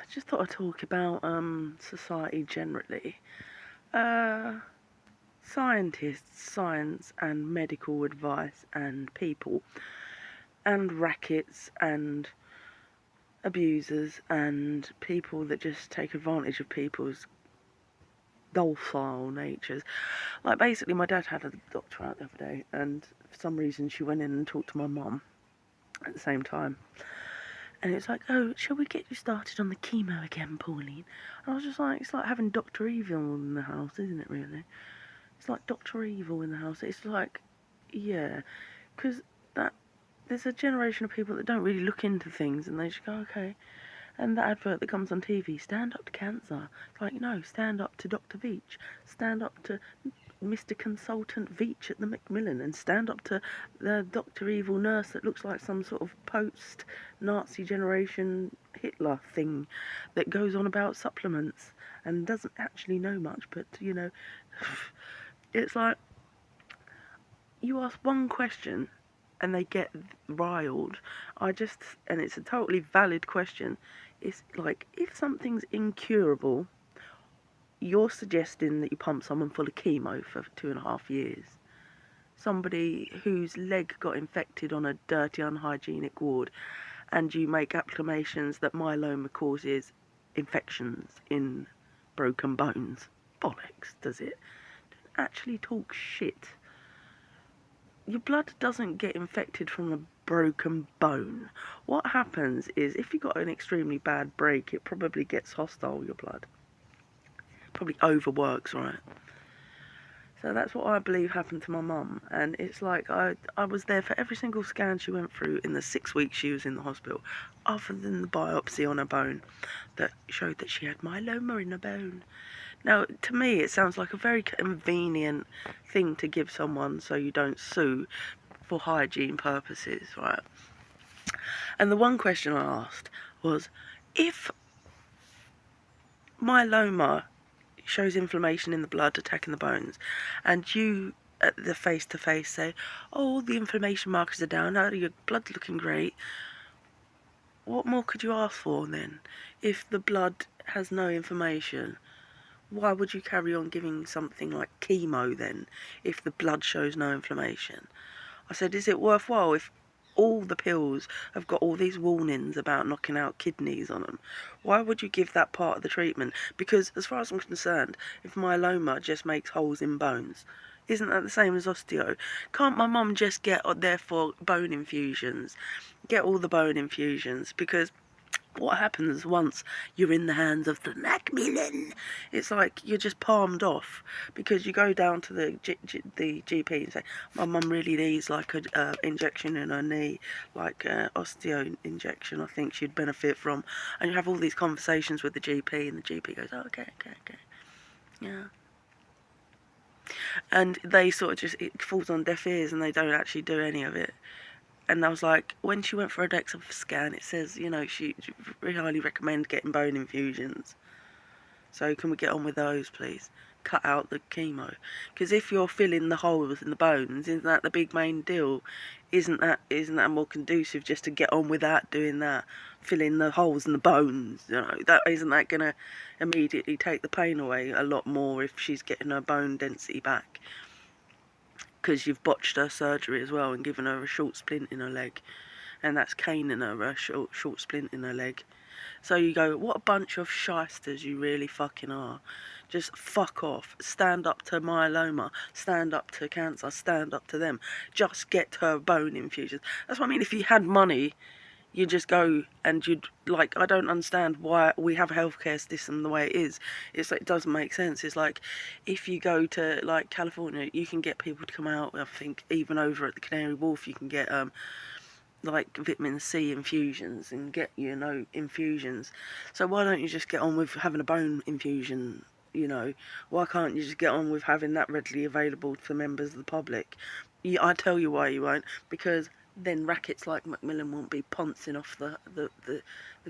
Just thought I'd talk about society generally. Uh, Scientists, science and medical advice and people and rackets and abusers and people that just take advantage of people's docile natures. Like basically my dad had a doctor out the other day and for some reason she went in and talked to my mum at the same time. And it's like, oh, shall we get you started on the chemo again, Pauline? And I was just like, it's like having Dr. Evil in the house, isn't it, really? It's like Dr. Evil in the house. It's like, yeah, because there's a generation of people that don't really look into things and they just go, okay. And the advert that comes on TV, stand up to cancer. It's like, no, stand up to Dr. Veach. Stand up to Mr. Consultant Veach at the Macmillan, and stand up to the Dr. Evil nurse that looks like some sort of post-Nazi generation Hitler thing that goes on about supplements and doesn't actually know much, but, you know, it's like, you ask one question and they get riled. And it's a totally valid question. It's like, if something's incurable, you're suggesting that you pump someone full of chemo for 2.5 years. Somebody whose leg got infected on a dirty, unhygienic ward, and you make acclamations that myeloma causes infections in broken bones. Bollocks, does it? Don't actually talk shit. Your blood doesn't get infected from a broken bone. What happens is, if you got an extremely bad break, it probably gets hostile, your blood. Probably overworks, right? So that's what I believe happened to my mum. And it's like, I was there for every single scan she went through in the 6 weeks she was in the hospital, other than the biopsy on her bone that showed that she had myeloma in her bone. Now, to me, it sounds like a very convenient thing to give someone so you don't sue for hygiene purposes, right? And the one question I asked was, if myeloma shows inflammation in the blood attacking the bones, and you at the face-to-face say, oh, the inflammation markers are down, now your blood's looking great, what more could you ask for then? If the blood has no inflammation, why would you carry on giving something like chemo then, if the blood shows no inflammation? I said, is it worthwhile if all the pills have got all these warnings about knocking out kidneys on them? Why would you give that part of the treatment? Because as far as I'm concerned, if myeloma just makes holes in bones, isn't that the same as osteo? Can't my mum just get, therefore, bone infusions? Get all the bone infusions, because what happens once you're in the hands of the Macmillan? It's like you're just palmed off, because you go down to the GP and say, my mum really needs like a injection in her knee, like osteo injection, I think she'd benefit from. And you have all these conversations with the GP, and the GP goes, oh, okay, yeah. And they sort of just, it falls on deaf ears and they don't actually do any of it. And I was like, when she went for a DEXA scan, it says, you know, she really highly recommend getting bone infusions. So can we get on with those, please? Cut out the chemo. Because if you're filling the holes in the bones, isn't that the big main deal? Isn't that more conducive just to get on without doing that? Filling the holes in the bones, you know, isn't that going to immediately take the pain away a lot more if she's getting her bone density back? Because you've botched her surgery as well and given her a short splint in her leg, and that's caning her a short splint in her leg. So you go, what a bunch of shysters you really fucking are. Just fuck off. Stand up to myeloma. Stand up to cancer. Stand up to them. Just get her bone infusions. That's what I mean. If you had money, you just go and you'd, like, I don't understand why we have a healthcare system the way it is. It's like, it doesn't make sense. It's like, if you go to like California, you can get people to come out. I think even over at the Canary Wharf, you can get like vitamin C infusions and get, you know, infusions. So why don't you just get on with having a bone infusion? You know, why can't you just get on with having that readily available for members of the public? I tell you why you won't, because then rackets like Macmillan won't be pouncing off the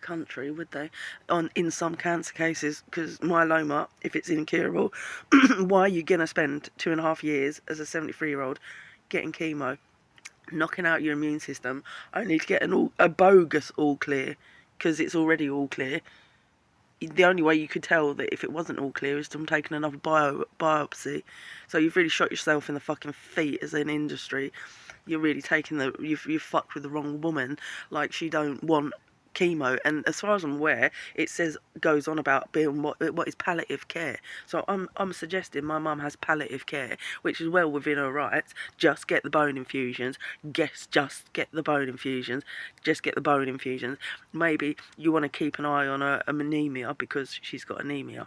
country, would they? In some cancer cases, because myeloma, if it's incurable, why are you going to spend 2.5 years as a 73-year-old getting chemo, knocking out your immune system, only to get a bogus all clear because it's already all clear. The only way you could tell that if it wasn't all clear is from taking another biopsy. So you've really shot yourself in the fucking feet as an industry. You're really taking you've fucked with the wrong woman. Like, she don't want chemo, and as far as I'm aware, it goes on about being what is palliative care. So I'm suggesting my mum has palliative care, which is well within her rights. Just get the bone infusions. Just get the bone infusions. Just get the bone infusions. Maybe you want to keep an eye on her anemia, because she's got anemia,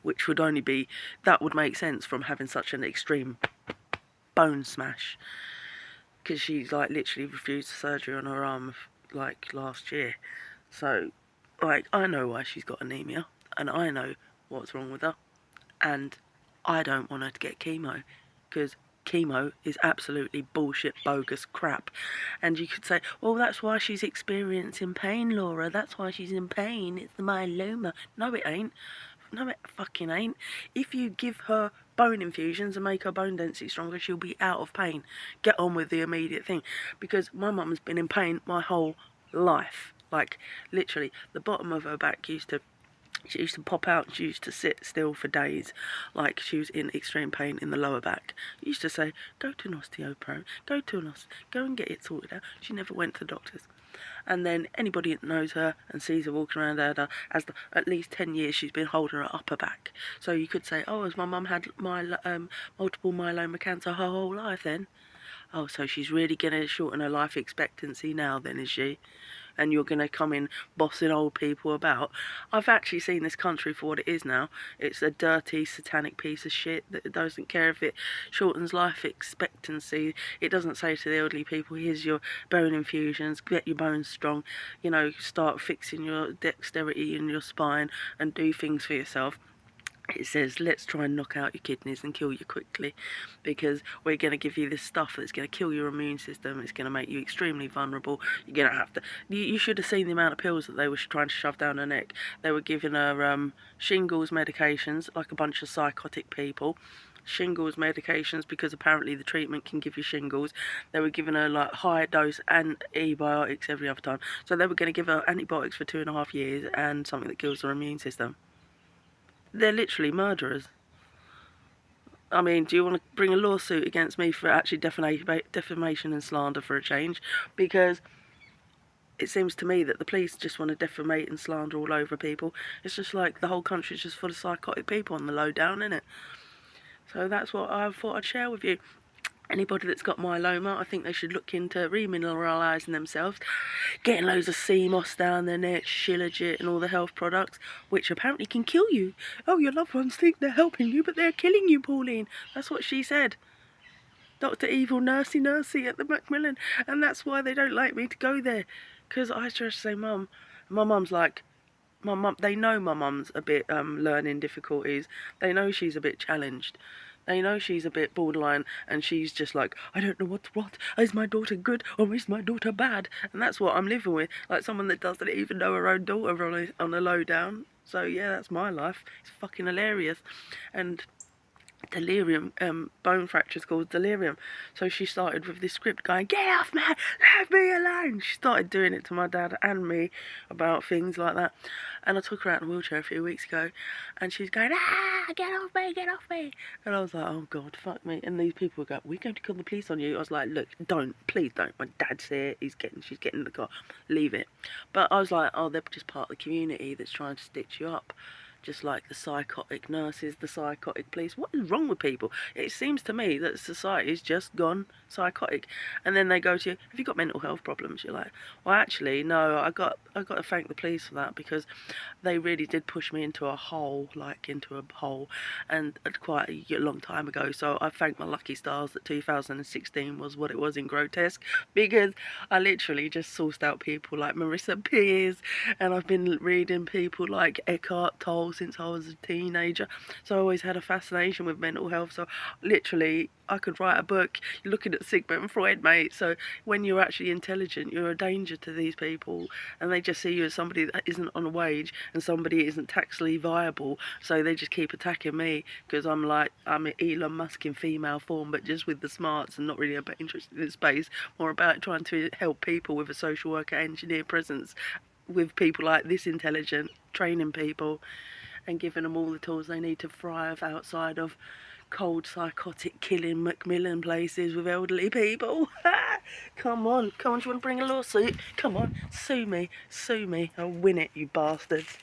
which would only be, that would make sense from having such an extreme bone smash, because she's like literally refused surgery on her arm like last year. So, like, I know why she's got anemia, and I know what's wrong with her, and I don't want her to get chemo, because chemo is absolutely bullshit, bogus crap. And you could say, well, that's why she's experiencing pain, Laura, that's why she's in pain, it's the myeloma. No, it ain't. No, it fucking ain't. If you give her bone infusions and make her bone density stronger, she'll be out of pain. Get on with the immediate thing. Because my mum's been in pain my whole life. Like, literally, the bottom of her back she used to pop out. She used to sit still for days, like she was in extreme pain in the lower back. I used to say, go to an osteopath, go and get it sorted out. She never went to the doctors. And then anybody that knows her and sees her walking around there, at least 10 years she's been holding her upper back. So you could say, oh, has my mum had multiple myeloma cancer her whole life then? Oh, so she's really going to shorten her life expectancy now then, is she? And you're going to come in bossing old people about. I've actually seen this country for what it is now. It's a dirty, satanic piece of shit that doesn't care if it shortens life expectancy. It doesn't say to the elderly people, here's your bone infusions, get your bones strong, you know, start fixing your dexterity in your spine and do things for yourself. It says, let's try and knock out your kidneys and kill you quickly, because we're going to give you this stuff that's going to kill your immune system. It's going to make you extremely vulnerable. You're going to have to... You should have seen the amount of pills that they were trying to shove down her neck. They were giving her shingles medications, like a bunch of psychotic people. Shingles medications, because apparently the treatment can give you shingles. They were giving her like high dose antibiotics every other time. So they were going to give her antibiotics for 2.5 years and something that kills her immune system. They're literally murderers. I mean, do you want to bring a lawsuit against me for actually defamation and slander for a change? Because it seems to me that the police just want to defamate and slander all over people. It's just like the whole country's just full of psychotic people on the low down, innit? So that's what I thought I'd share with you. Anybody that's got myeloma, I think they should look into remineralising themselves, getting loads of sea moss down their neck, Shilajit and all the health products, which apparently can kill you. Oh, your loved ones think they're helping you, but they're killing you, Pauline. That's what she said. Dr. Evil Nursey at the Macmillan. And that's why they don't like me to go there. Because I just say, Mum. My mum's like, they know my mum's a bit learning difficulties. They know she's a bit challenged. They know she's a bit borderline, and she's just like, I don't know what. Is my daughter good or is my daughter bad? And that's what I'm living with. Like someone that doesn't even know her own daughter on a low down. So yeah, that's my life. It's fucking hilarious. And delirium, bone fracture's called delirium. So she started with this script going, get off me, leave me alone. She started doing it to my dad and me about things like that. And I took her out in a wheelchair a few weeks ago, and she's going, get off me. And I was like, oh God, fuck me. And these people go, we're going to call the police on you. I was like, look, please don't. My dad's here, she's getting in the car, leave it. But I was like, oh, they're just part of the community that's trying to stitch you up. Just like the psychotic nurses, the psychotic police. What is wrong with people? It seems to me that society's just gone psychotic. And then they go to you, have you got mental health problems? You're like, well, actually, no, I got to thank the police for that, because they really did push me into a hole, and quite a long time ago. So I thank my lucky stars that 2016 was what it was in Grotesque, because I literally just sourced out people like Marissa Peers, and I've been reading people like Eckhart Tolle since I was a teenager. So I always had a fascination with mental health. So literally I could write a book. You're looking at Sigmund Freud, mate. So when you're actually intelligent, you're a danger to these people, and they just see you as somebody that isn't on a wage and somebody that isn't taxally viable. So they just keep attacking me because I'm Elon Musk in female form, but just with the smarts and not really interested in space, more about trying to help people with a social worker engineer presence with people like this intelligent, training people and giving them all the tools they need to thrive outside of cold, psychotic, killing Macmillan places with elderly people. Come on, do you want to bring a lawsuit? Come on, sue me, I'll win it, you bastards.